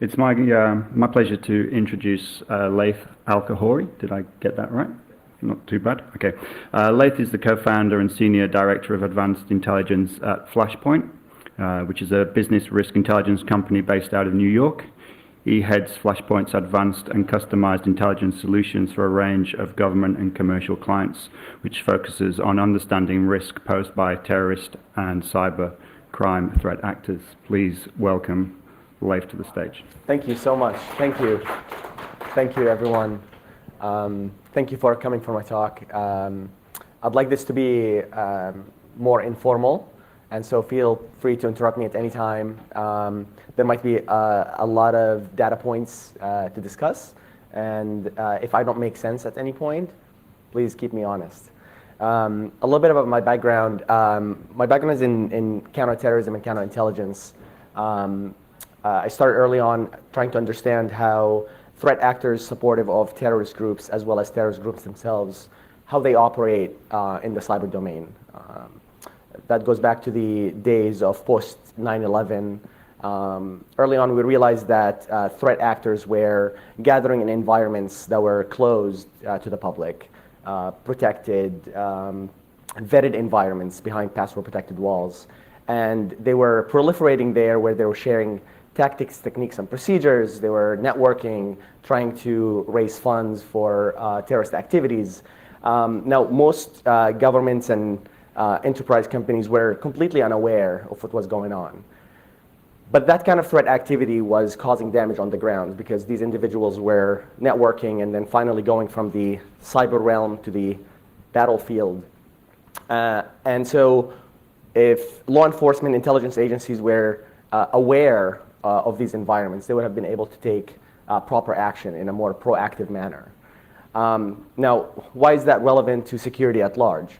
It's my pleasure to introduce Laith Alkhouri. Did I get that right? Not too bad. Okay. Laith is the co-founder and senior director of advanced intelligence at Flashpoint, which is a business risk intelligence company based out of New York. He heads Flashpoint's advanced and customized intelligence solutions for a range of government and commercial clients, which focuses on understanding risk posed by terrorist and cyber crime threat actors. Please welcome Laith to the stage. Thank you so much. Thank you. Thank you, everyone. Thank you for coming for my talk. I'd like this to be more informal, and so feel free to interrupt me at any time. There might be a lot of data points to discuss, and if I don't make sense at any point, please keep me honest. A little bit about my background. My background is in counterterrorism and counterintelligence. I started early on trying to understand how threat actors supportive of terrorist groups as well as terrorist groups themselves, how they operate in the cyber domain. That goes back to the days of post 9/11. Early on, we realized that threat actors were gathering in environments that were closed to the public, protected, vetted environments behind password-protected walls. And they were proliferating there where they were sharing tactics, techniques, and procedures. They were networking, trying to raise funds for terrorist activities. Now, most governments and enterprise companies were completely unaware of what was going on. But that kind of threat activity was causing damage on the ground because these individuals were networking and then finally going from the cyber realm to the battlefield. And so if law enforcement intelligence agencies were aware of these environments, they would have been able to take proper action in a more proactive manner. Now, why is that relevant to security at large?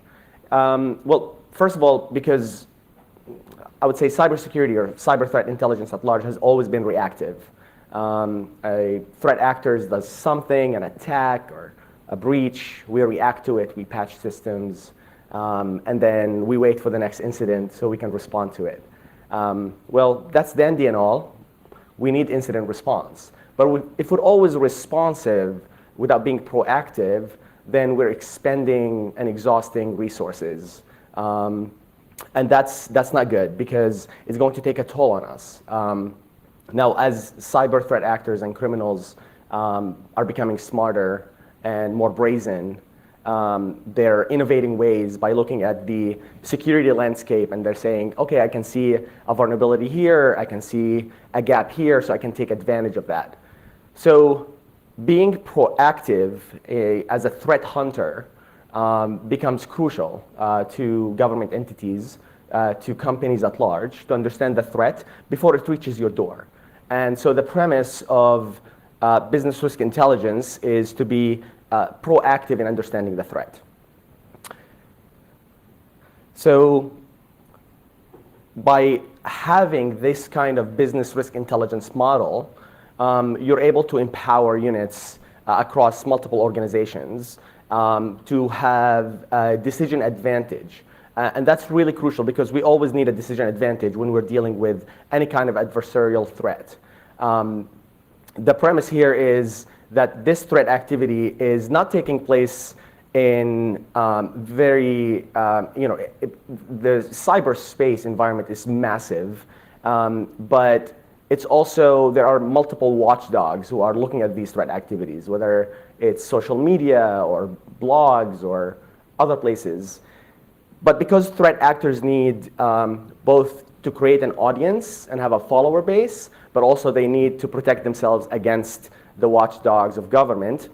Well, first of all, because I would say cybersecurity or cyber threat intelligence at large has always been reactive. A threat actor does something, an attack or a breach, we react to it, we patch systems, and then we wait for the next incident so we can respond to it. Well, that's dandy and all. We need incident response. But if we're always responsive without being proactive, then we're expending and exhausting resources. And that's not good because it's going to take a toll on us. Now, as cyber threat actors and criminals are becoming smarter and more brazen, they're innovating ways by looking at the security landscape and they're saying, okay, I can see a vulnerability here, I can see a gap here, so I can take advantage of that. So being proactive as a threat hunter becomes crucial to government entities, to companies at large, to understand the threat before it reaches your door. And so the premise of business risk intelligence is to be proactive in understanding the threat. So by having this kind of business risk intelligence model, you're able to empower units across multiple organizations to have a decision advantage. And that's really crucial because we always need a decision advantage when we're dealing with any kind of adversarial threat. The premise here is that this threat activity is not taking place in the cyberspace environment is massive, but it's also, there are multiple watchdogs who are looking at these threat activities, whether it's social media or blogs or other places. But because threat actors need both to create an audience and have a follower base, but also they need to protect themselves against the watchdogs of government,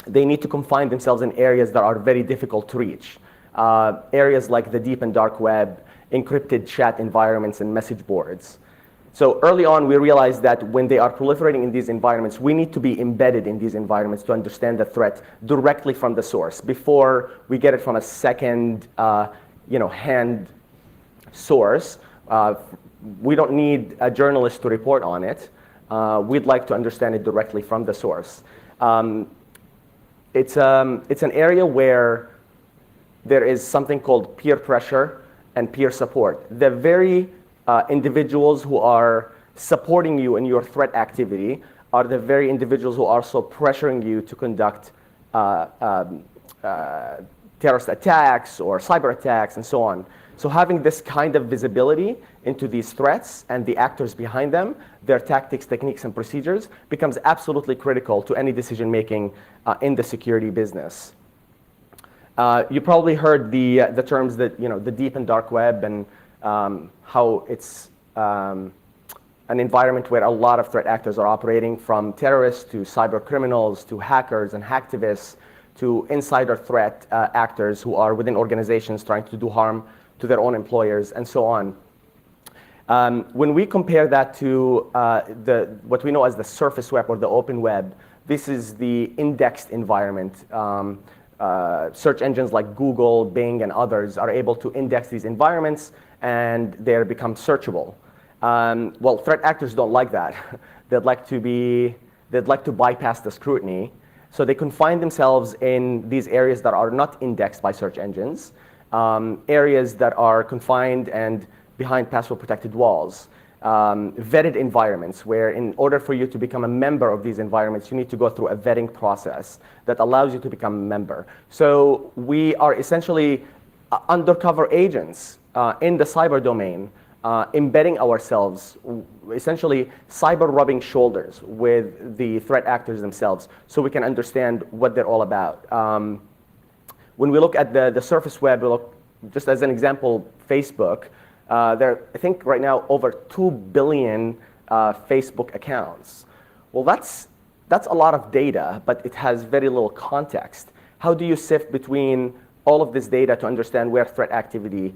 they need to confine themselves in areas that are very difficult to reach. Areas like the deep and dark web, encrypted chat environments, and message boards. So early on, we realized that when they are proliferating in these environments, we need to be embedded in these environments to understand the threat directly from the source before we get it from a second hand source. We don't need a journalist to report on it. We'd like to understand it directly from the source. It's an area where there is something called peer pressure and peer support. The very individuals who are supporting you in your threat activity are the very individuals who are also pressuring you to conduct terrorist attacks or cyber attacks and so on. So having this kind of visibility into these threats and the actors behind them, their tactics, techniques, and procedures becomes absolutely critical to any decision making in the security business. You probably heard the terms that, the deep and dark web, and how it's an environment where a lot of threat actors are operating, from terrorists to cyber criminals to hackers and hacktivists to insider threat actors who are within organizations trying to do harm to their own employers, and so on. When we compare that to what we know as the surface web or the open web, this is the indexed environment. Search engines like Google, Bing, and others are able to index these environments, and they become searchable. Well, threat actors don't like that. They'd like to bypass the scrutiny, so they confine themselves in these areas that are not indexed by search engines, areas that are confined and behind password-protected walls, vetted environments where, in order for you to become a member of these environments, you need to go through a vetting process that allows you to become a member. So we are essentially undercover agents in the cyber domain, embedding ourselves, essentially cyber rubbing shoulders with the threat actors themselves, so we can understand what they're all about. When we look at the surface web, we look, just as an example, Facebook. There are, I think, right now over 2 billion Facebook accounts. Well, that's a lot of data, but it has very little context. How do you sift between all of this data to understand where threat activity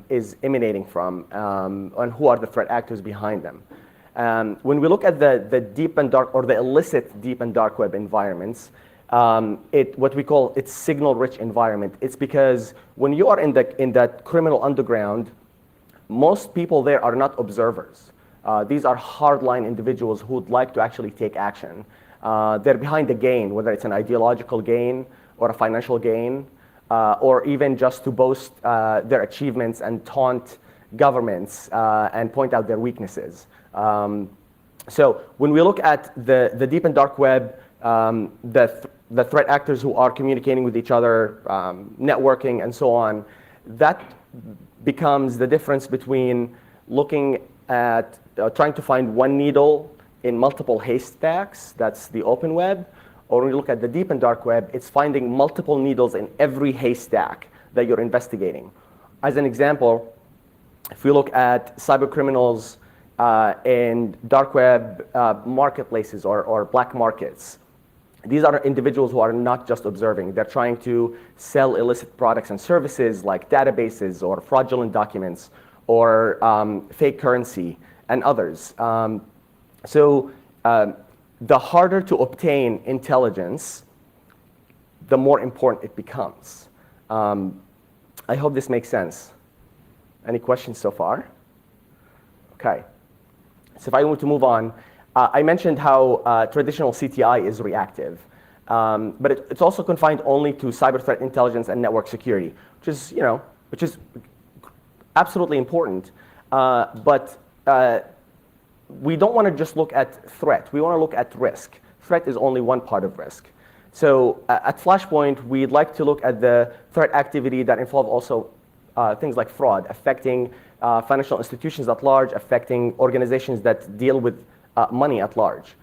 is emanating from, and who are the threat actors behind them? When we look at the deep and dark, or the illicit deep and dark web environments, what we call its signal-rich environment. It's because when you are in that criminal underground, most people there are not observers. These are hardline individuals who would like to actually take action. They're behind the gain, whether it's an ideological gain or a financial gain, or even just to boast their achievements and taunt governments and point out their weaknesses. So when we look at the deep and dark web, the threat actors who are communicating with each other, networking, and so on, that becomes the difference between looking at trying to find one needle in multiple haystacks, that's the open web, or when you look at the deep and dark web, it's finding multiple needles in every haystack that you're investigating. As an example, if we look at cyber criminals in dark web marketplaces or black markets, these are individuals who are not just observing. They're trying to sell illicit products and services like databases or fraudulent documents or fake currency and others. So the harder to obtain intelligence, the more important it becomes. I hope this makes sense. Any questions so far? Okay. So if I want to move on, I mentioned how traditional CTI is reactive, but it's also confined only to cyber threat intelligence and network security, which is absolutely important. But we don't want to just look at threat. We want to look at risk. Threat is only one part of risk. So at Flashpoint, we'd like to look at the threat activity that involve also things like fraud, affecting financial institutions at large, affecting organizations that deal with money at large.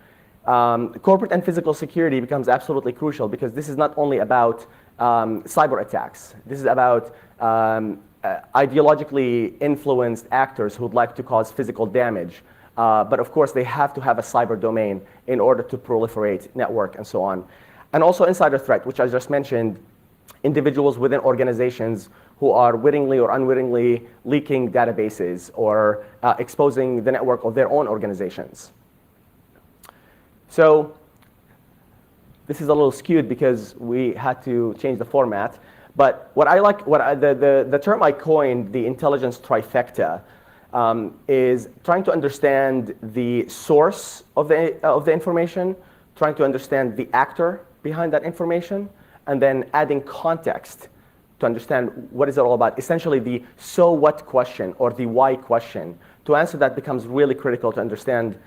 Corporate and physical security becomes absolutely crucial because this is not only about cyber attacks. This is about ideologically influenced actors who would like to cause physical damage. But of course, they have to have a cyber domain in order to proliferate network and so on. And also insider threat, which I just mentioned, individuals within organizations who are wittingly or unwittingly leaking databases or exposing the network of their own organizations. So this is a little skewed because we had to change the format. But what I like, the term I coined, the intelligence trifecta, is trying to understand the source of the information, trying to understand the actor behind that information, and then adding context to understand what is it all about. Essentially the so what question or the why question To answer that becomes really critical to understand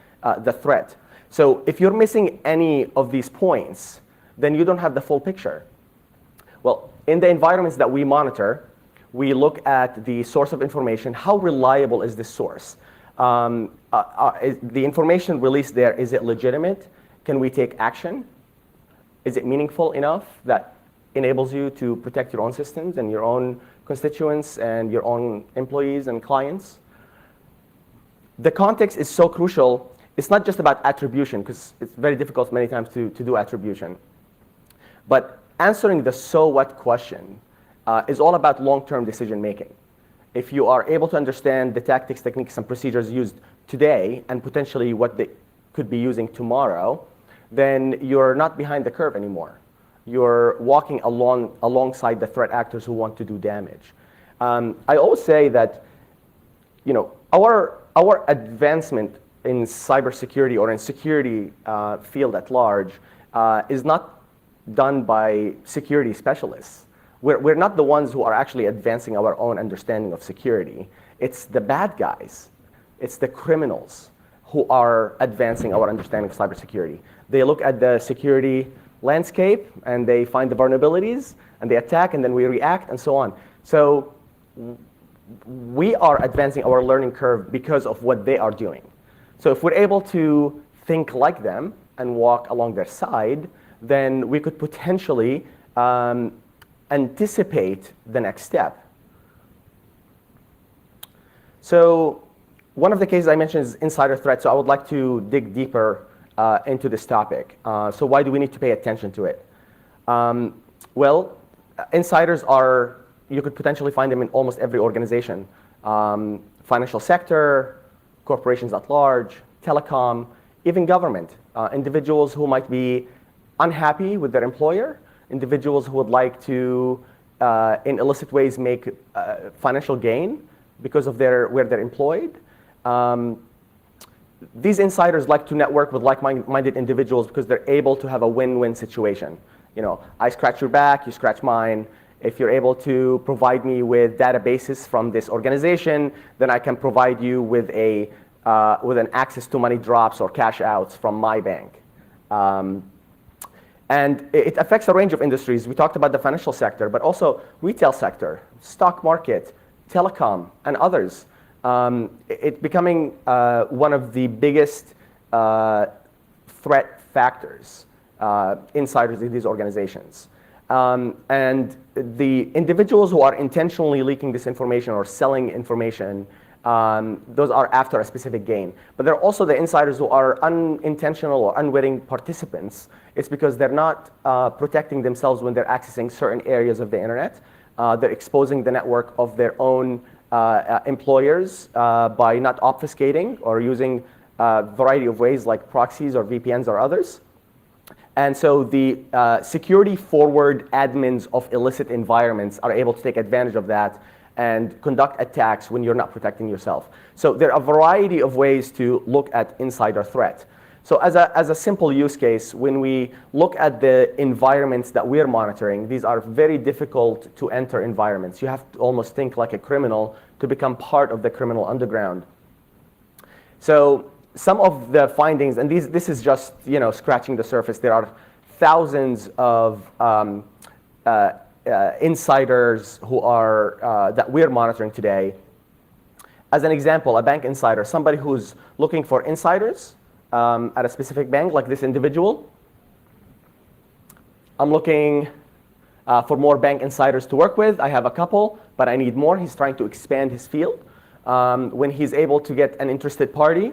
the threat. So if you're missing any of these points, then you don't have the full picture. Well, in the environments that we monitor, we look at the source of information. How reliable is this source? The information released there, is it legitimate? Can we take action? Is it meaningful enough that enables you to protect your own systems and your own constituents and your own employees and clients? The context is so crucial. It's not just about attribution, because it's very difficult many times to do attribution. But answering the so what question is all about long-term decision making. If you are able to understand the tactics, techniques, and procedures used today and potentially what they could be using tomorrow, then you're not behind the curve anymore. You're walking alongside the threat actors who want to do damage. I always say that, our advancement in cybersecurity or in security field at large is not done by security specialists. We're not the ones who are actually advancing our own understanding of security. It's the bad guys. It's the criminals who are advancing our understanding of cybersecurity. They look at the security landscape and they find the vulnerabilities and they attack, and then we react and so on. So we are advancing our learning curve because of what they are doing. So if we're able to think like them and walk along their side, then we could potentially anticipate the next step. So one of the cases I mentioned is insider threat, so I would like to dig deeper into this topic. So why do we need to pay attention to it? Well, insiders are, you could potentially find them in almost every organization. Financial sector, corporations at large, telecom, even government. Individuals who might be unhappy with their employer, individuals who would like to, in illicit ways, make financial gain because of where they're employed. These insiders like to network with like-minded individuals because they're able to have a win-win situation. I scratch your back, you scratch mine. If you're able to provide me with databases from this organization, then I can provide you with an access to money drops or cash outs from my bank. And it affects a range of industries. We talked about the financial sector, but also retail sector, stock market, telecom, and others. It's becoming one of the biggest threat factors, insiders in these organizations. And the individuals who are intentionally leaking this information or selling information, those are after a specific gain. But there are also the insiders who are unintentional or unwitting participants. It's because they're not protecting themselves when they're accessing certain areas of the internet. They're exposing the network of their own employers by not obfuscating or using a variety of ways like proxies or VPNs or others. And so the security-forward admins of illicit environments are able to take advantage of that and conduct attacks when you're not protecting yourself. So there are a variety of ways to look at insider threat. So as a simple use case, when we look at the environments that we're monitoring, these are very difficult to enter environments. You have to almost think like a criminal to become part of the criminal underground. So some of the findings, and this is just scratching the surface. There are thousands of insiders who are that we're monitoring today. As an example, a bank insider, somebody who's looking for insiders at a specific bank, like this individual. I'm looking for more bank insiders to work with. I have a couple, but I need more. He's trying to expand his field. When he's able to get an interested party,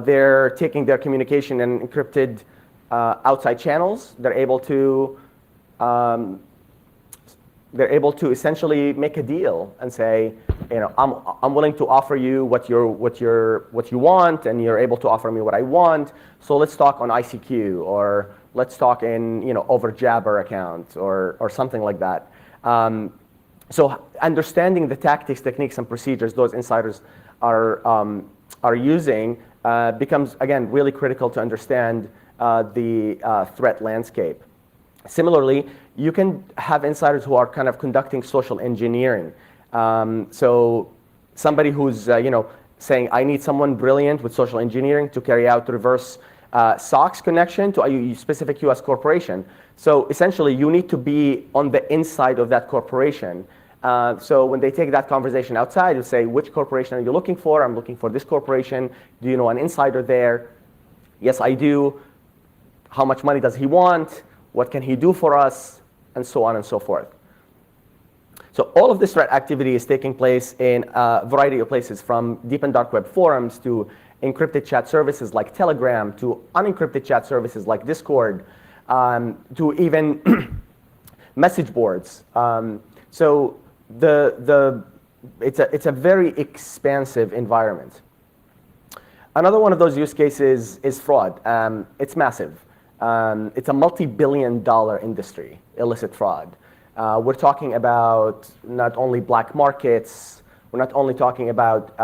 they're taking their communication in encrypted outside channels. They're able to essentially make a deal and say, I'm willing to offer you what you want, and you're able to offer me what I want. So let's talk on ICQ, or let's talk in over Jabber account, or something like that. So understanding the tactics, techniques, and procedures those insiders are using becomes, again, really critical to understand the threat landscape. Similarly, you can have insiders who are kind of conducting social engineering. So somebody who's saying, I need someone brilliant with social engineering to carry out reverse SOX connection to a specific US corporation. So essentially, you need to be on the inside of that corporation. So when they take that conversation outside, you say, which corporation are you looking for? I'm looking for this corporation. Do you know an insider there? Yes, I do. How much money does he want? What can he do for us? And so on and so forth. So all of this threat activity is taking place in a variety of places, from deep and dark web forums to encrypted chat services like Telegram to unencrypted chat services like Discord, to even message boards. So it's a very expansive environment. Another one of those use cases is fraud. It's massive. It's a multi-billion-dollar industry, illicit fraud. We're talking about not only black markets, we're not only talking about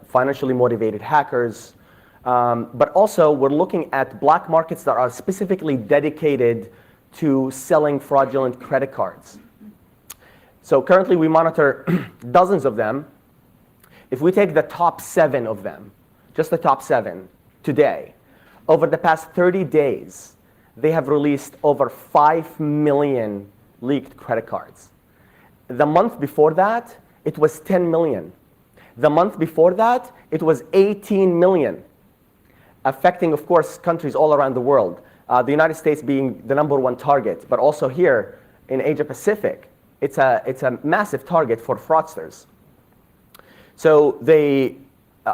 financially motivated hackers, but also we're looking at black markets that are specifically dedicated to selling fraudulent credit cards. So currently we monitor dozens of them. If we take the top 7 of them, just the top 7 today, over the past 30 days, they have released over 5 million leaked credit cards. The month before that, it was 10 million. The month before that, it was 18 million, affecting, of course, countries all around the world. The United States being the #1 target, but also here in Asia Pacific, it's a massive target for fraudsters. So they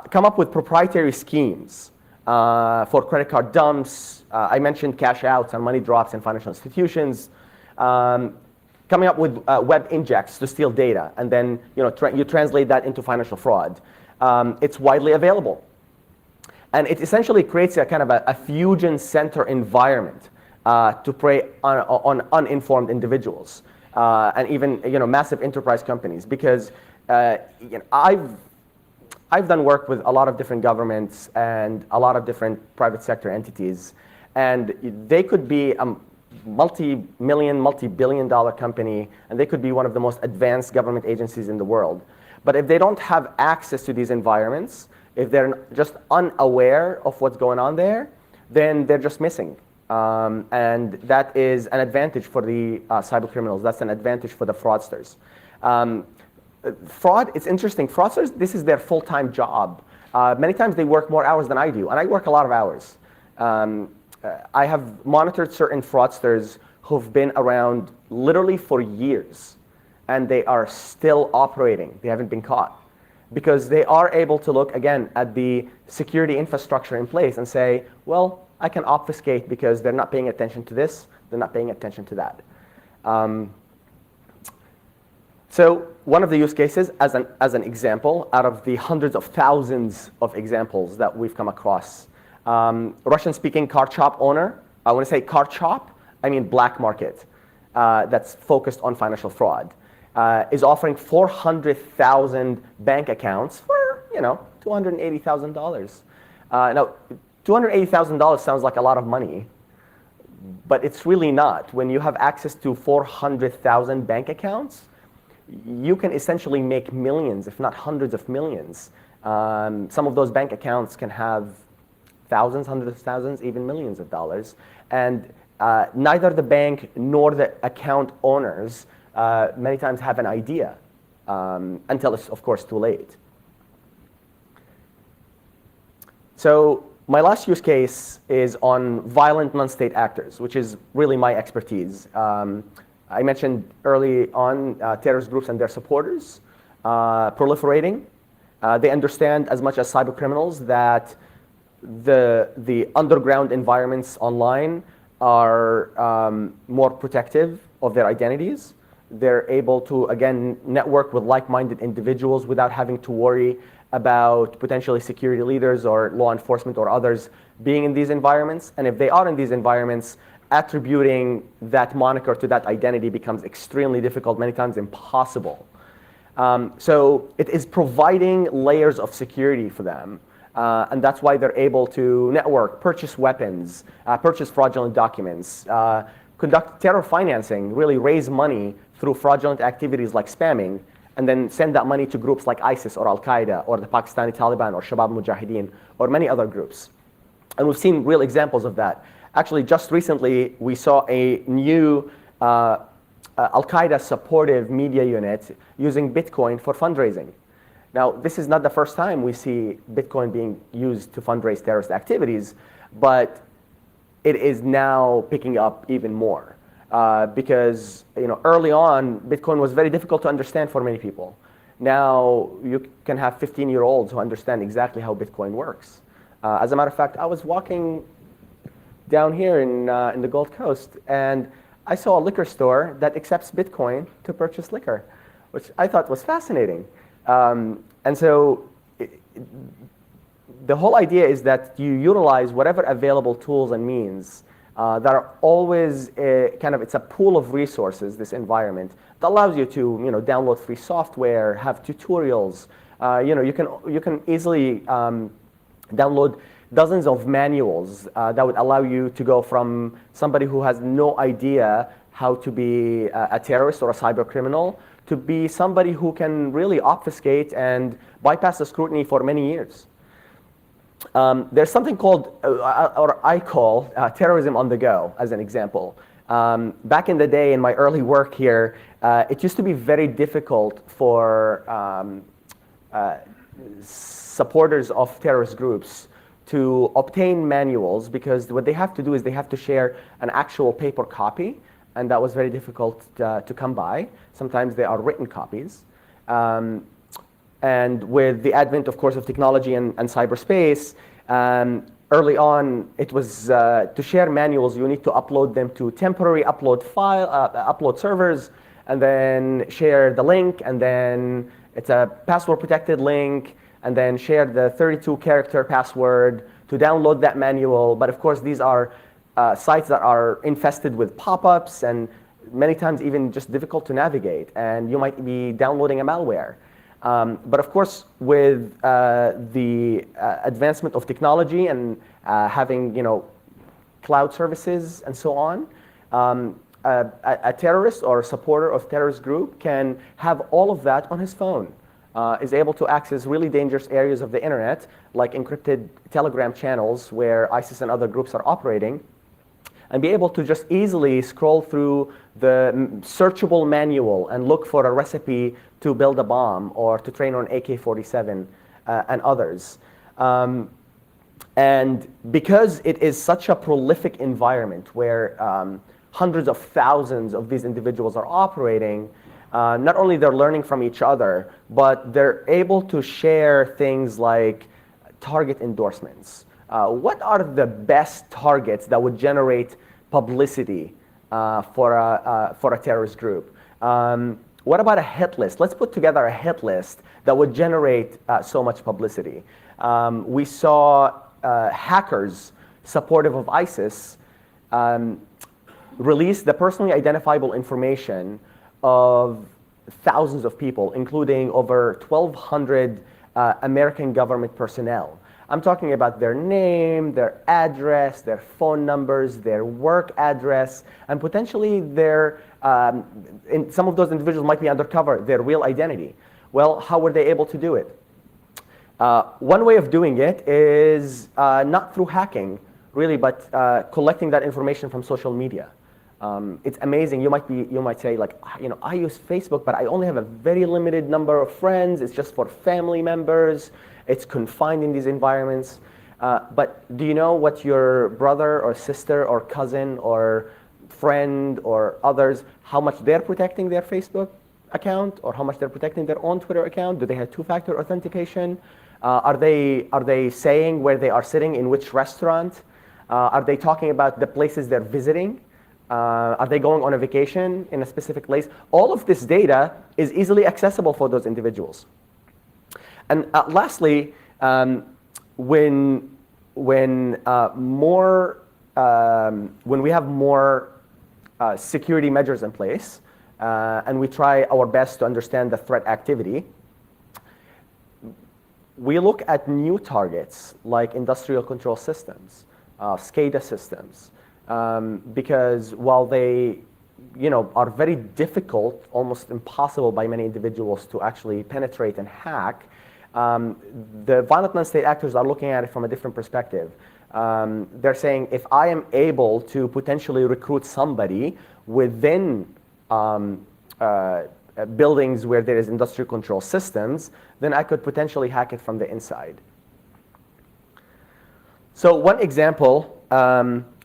come up with proprietary schemes for credit card dumps. I mentioned cash outs and money drops in financial institutions. Coming up with web injects to steal data, and then you translate that into financial fraud. It's widely available. And it essentially creates a kind of a fusion center environment to prey on uninformed individuals and even massive enterprise companies. Because I've done work with a lot of different governments and a lot of different private sector entities, and they could be a multi-million, multi-billion-dollar company, and they could be one of the most advanced government agencies in the world. But if they don't have access to these environments, if they're just unaware of what's going on there, then they're just missing. And that is an advantage for the cyber criminals. That's an advantage for the fraudsters. Fraud, it's interesting. Fraudsters, this is their full-time job. Many times they work more hours than I do, and I work a lot of hours. I have monitored certain fraudsters who've been around literally for years, and they are still operating. They haven't been caught, because they are able to look, again, at the security infrastructure in place and say, well, I can obfuscate because they're not paying attention to this, they're not paying attention to that. So one of the use cases, as an example, out of the hundreds of thousands of examples that we've come across, Russian-speaking car shop owner. I want to say car shop, I mean black market, that's focused on financial fraud, is offering 400,000 bank accounts for $280,000. Now, $280,000 sounds like a lot of money, but it's really not. When you have access to 400,000 bank accounts, you can essentially make millions, if not hundreds of millions. Some of those bank accounts can have thousands, hundreds of thousands, even millions of dollars. And neither the bank nor the account owners many times have an idea until it's, of course, too late. So my last use case is on violent non-state actors, which is really my expertise. I mentioned early on terrorist groups and their supporters proliferating. They understand as much as cyber criminals that the underground environments online are more protective of their identities. They're able to, again, network with like-minded individuals without having to worry about potentially security leaders or law enforcement or others being in these environments. And if they are in these environments, attributing that moniker to that identity becomes extremely difficult, many times impossible. So it is providing layers of security for them. And that's why they're able to network, purchase weapons, purchase fraudulent documents, conduct terror financing, really raise money through fraudulent activities like spamming, and then send that money to groups like ISIS or Al-Qaeda or the Pakistani Taliban or Shabab Mujahideen or many other groups. And we've seen real examples of that. Actually, just recently, we saw a new Al-Qaeda supportive media unit using Bitcoin for fundraising. Now, this is not the first time we see Bitcoin being used to fundraise terrorist activities, but it is now picking up even more. Because early on, Bitcoin was very difficult to understand for many people. Now, you can have 15-year-olds who understand exactly how Bitcoin works. As a matter of fact, I was walking down here in the Gold Coast, and I saw a liquor store that accepts Bitcoin to purchase liquor, which I thought was fascinating. And so the whole idea is that you utilize whatever available tools and means that are always it's a pool of resources, this environment, that allows you to download free software, have tutorials. You can easily download dozens of manuals that would allow you to go from somebody who has no idea how to be a terrorist or a cyber criminal to be somebody who can really obfuscate and bypass the scrutiny for many years. There's something called, or I call, terrorism on the go, as an example. Back in the day, in my early work here, it used to be very difficult for supporters of terrorist groups to obtain manuals, because what they have to do is they have to share an actual paper copy, and that was very difficult to come by. Sometimes they are written copies. And with the advent, of course, of technology and cyberspace, early on, it was to share manuals, you need to upload them to temporary upload servers, and then share the link, and then it's a password-protected link, and then share the 32-character password to download that manual. But of course, these are sites that are infested with pop-ups and many times even just difficult to navigate, and you might be downloading a malware. But of course, with the advancement of technology and having cloud services and so on, a terrorist or a supporter of terrorist group can have all of that on his phone. Is able to access really dangerous areas of the internet, like encrypted Telegram channels where ISIS and other groups are operating, and be able to just easily scroll through the searchable manual and look for a recipe to build a bomb or to train on AK-47 and others. And because it is such a prolific environment where hundreds of thousands of these individuals are operating, not only they're learning from each other, but they're able to share things like target endorsements. What are the best targets that would generate publicity for a terrorist group? What about a hit list? Let's put together a hit list that would generate so much publicity. We saw hackers supportive of ISIS release the personally identifiable information of thousands of people, including over 1,200 American government personnel. I'm talking about their name, their address, their phone numbers, their work address, and potentially their, some of those individuals might be undercover, their real identity. Well, how were they able to do it? One way of doing it is not through hacking, really, but collecting that information from social media. It's amazing. You might say, like, I use Facebook, but I only have a very limited number of friends. It's just for family members. It's confined in these environments. But do you know what your brother or sister or cousin or friend or others, how much they're protecting their Facebook account, or how much they're protecting their own Twitter account? Do they have two-factor authentication? Are they saying where they are sitting in which restaurant? Are they talking about the places they're visiting? Are they going on a vacation in a specific place? All of this data is easily accessible for those individuals. And lastly, when we have more security measures in place, and we try our best to understand the threat activity, we look at new targets like industrial control systems, SCADA systems, because while they are very difficult, almost impossible by many individuals to actually penetrate and hack, the violent non-state actors are looking at it from a different perspective. They're saying, if I am able to potentially recruit somebody within buildings where there is industrial control systems, then I could potentially hack it from the inside. So one example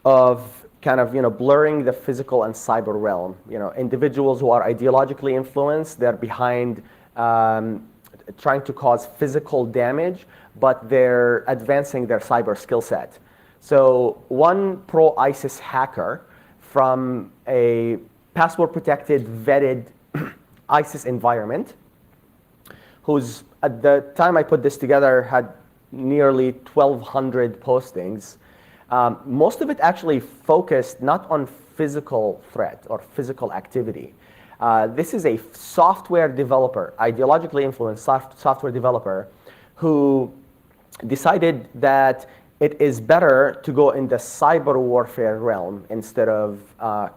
of kind of blurring the physical and cyber realm. Individuals who are ideologically influenced, they're behind trying to cause physical damage, but they're advancing their cyber skill set. So one pro-ISIS hacker from a password-protected, vetted ISIS environment, who's, at the time I put this together, had nearly 1,200 postings. Most of it actually focused not on physical threat or physical activity. This is a software developer, ideologically influenced software developer, who decided that it is better to go in the cyber warfare realm instead of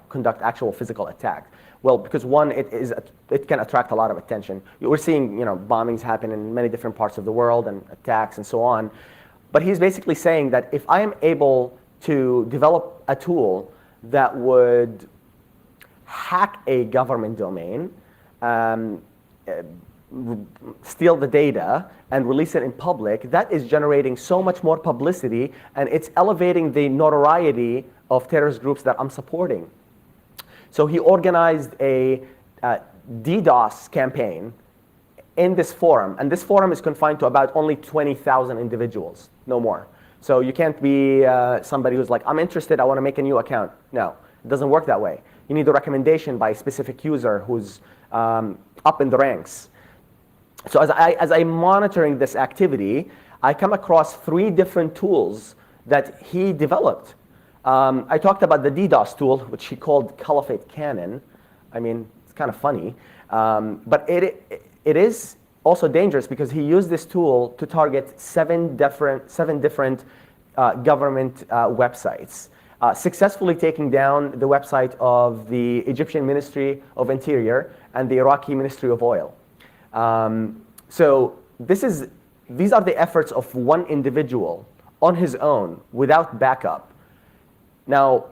conduct actual physical attack. Well, because one, it can attract a lot of attention. We're seeing bombings happen in many different parts of the world and attacks and so on. But he's basically saying that if I am able to develop a tool that would hack a government domain, steal the data, and release it in public, that is generating so much more publicity, and it's elevating the notoriety of terrorist groups that I'm supporting. So he organized a DDoS campaign in this forum, and this forum is confined to about only 20,000 individuals, no more. So you can't be somebody who's like, I'm interested, I want to make a new account. No, it doesn't work that way. You need a recommendation by a specific user who's up in the ranks. So as I'm monitoring this activity, I come across 3 different tools that he developed. I talked about the DDoS tool, which he called Caliphate Cannon. I mean, it's kind of funny. But it is also dangerous because he used this tool to target 7 different government websites, successfully taking down the website of the Egyptian Ministry of Interior and the Iraqi Ministry of Oil. So these are the efforts of one individual on his own without backup. Now,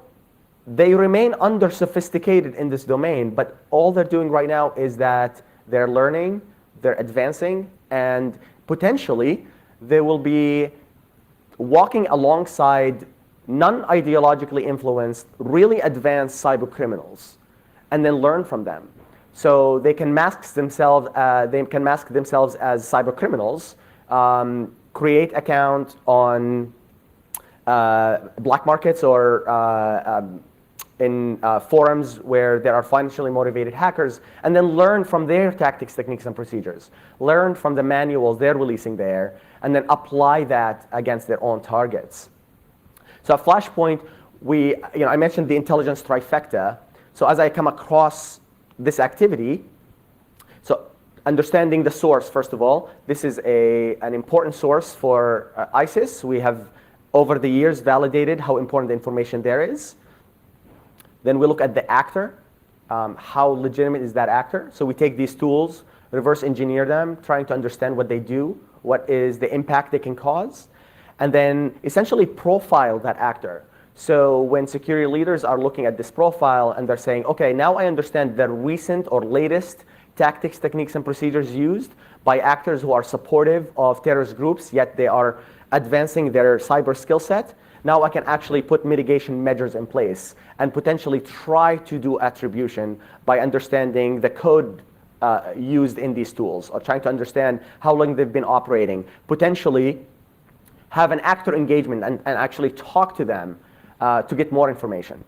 they remain under-sophisticated in this domain, but all they're doing right now is that they're learning, they're advancing, and potentially they will be walking alongside non-ideologically influenced, really advanced cyber criminals, and then learn from them. So they can mask themselves. They can mask themselves as cyber criminals, create accounts on black markets or in forums where there are financially motivated hackers, and then learn from their tactics, techniques, and procedures. Learn from the manuals they're releasing there, and then apply that against their own targets. So at Flashpoint, I mentioned the intelligence trifecta. So as I come across this activity, so understanding the source, first of all, this is an important source for ISIS. We have, over the years, validated how important the information there is. Then we look at the actor. How legitimate is that actor? So we take these tools, reverse engineer them, trying to understand what they do, what is the impact they can cause, and then essentially profile that actor. So when security leaders are looking at this profile and they're saying, okay, now I understand the recent or latest tactics, techniques, and procedures used by actors who are supportive of terrorist groups, yet they are advancing their cyber skill set, now I can actually put mitigation measures in place and potentially try to do attribution by understanding the code used in these tools, or trying to understand how long they've been operating, potentially have an actor engagement and actually talk to them to get more information.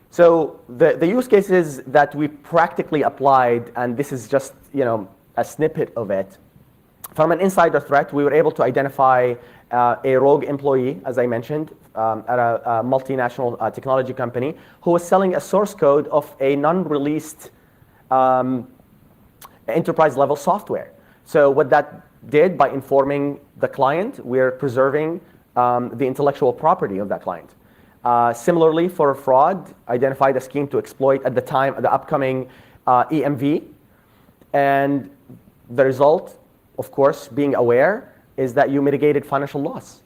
So the use cases that we practically applied, and this is just a snippet of it, from an insider threat, we were able to identify a rogue employee, as I mentioned, at a multinational technology company who was selling a source code of a non-released enterprise-level software. So what that did, by informing the client, we're preserving the intellectual property of that client. Similarly, for fraud, identified a scheme to exploit at the time the upcoming EMV. And the result, of course, being aware, is that you mitigated financial loss.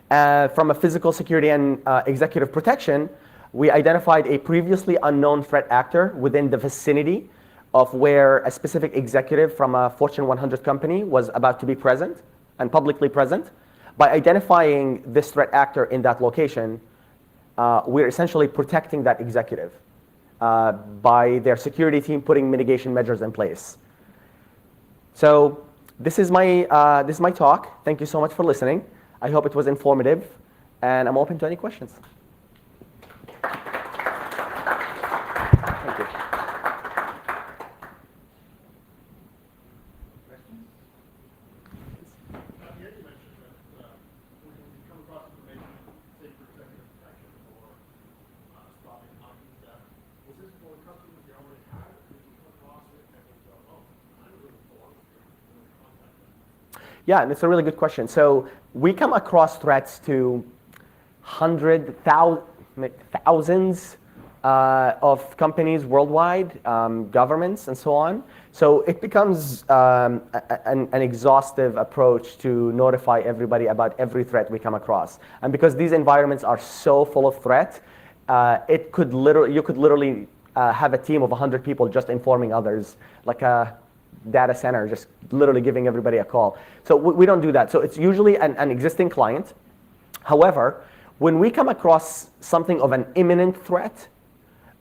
From a physical security and executive protection, we identified a previously unknown threat actor within the vicinity of where a specific executive from a Fortune 100 company was about to be present and publicly present. By identifying this threat actor in that location, we're essentially protecting that executive by their security team putting mitigation measures in place. So this is my talk. Thank you so much for listening. I hope it was informative, and I'm open to any questions. Thank you. Yeah, and it's a really good question. So we come across threats to thousands of companies worldwide, governments, and so on. So it becomes an exhaustive approach to notify everybody about every threat we come across. And because these environments are so full of threat, you could literally have a team of 100 people just informing others, like a data center, just literally giving everybody a call. So we don't do that. So it's usually an existing client. However, when we come across something of an imminent threat,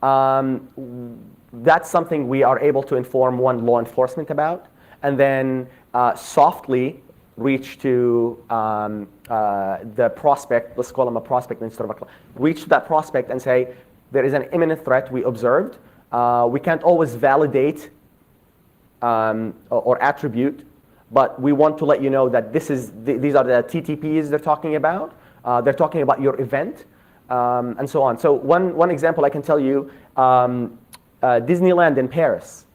that's something we are able to inform law enforcement about, and then softly reach to the prospect. Let's call them a prospect instead of a client. Reach to that prospect and say, there is an imminent threat we observed. We can't always validate or attribute, but we want to let you know that these are the TTPs they're talking about. They're talking about your event, and so on. So one example I can tell you, Disneyland in Paris,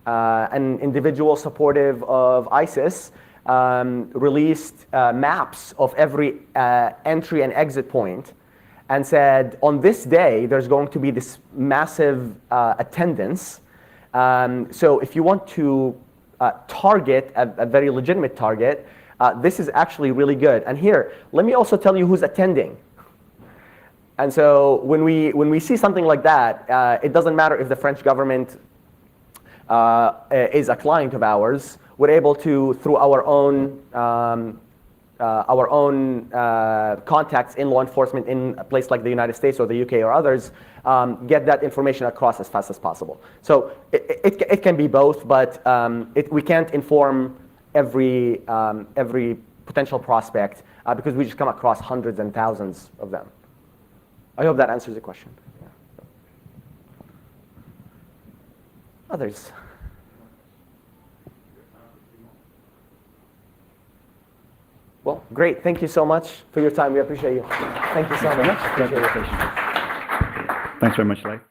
an individual supportive of ISIS released maps of every entry and exit point and said, on this day, there's going to be this massive attendance. So if you want to target a very legitimate target, this is actually really good. And here, let me also tell you who's attending. And so when we see something like that, it doesn't matter if the French government is a client of ours. We're able to, through our own contacts in law enforcement in a place like the United States or the UK or others, get that information across as fast as possible. So it can be both, but we can't inform every potential prospect because we just come across hundreds and thousands of them. I hope that answers the question. Yeah. Others? Well, great. Thank you so much for your time. We appreciate you. Thank you so much. Thanks very much, Laith.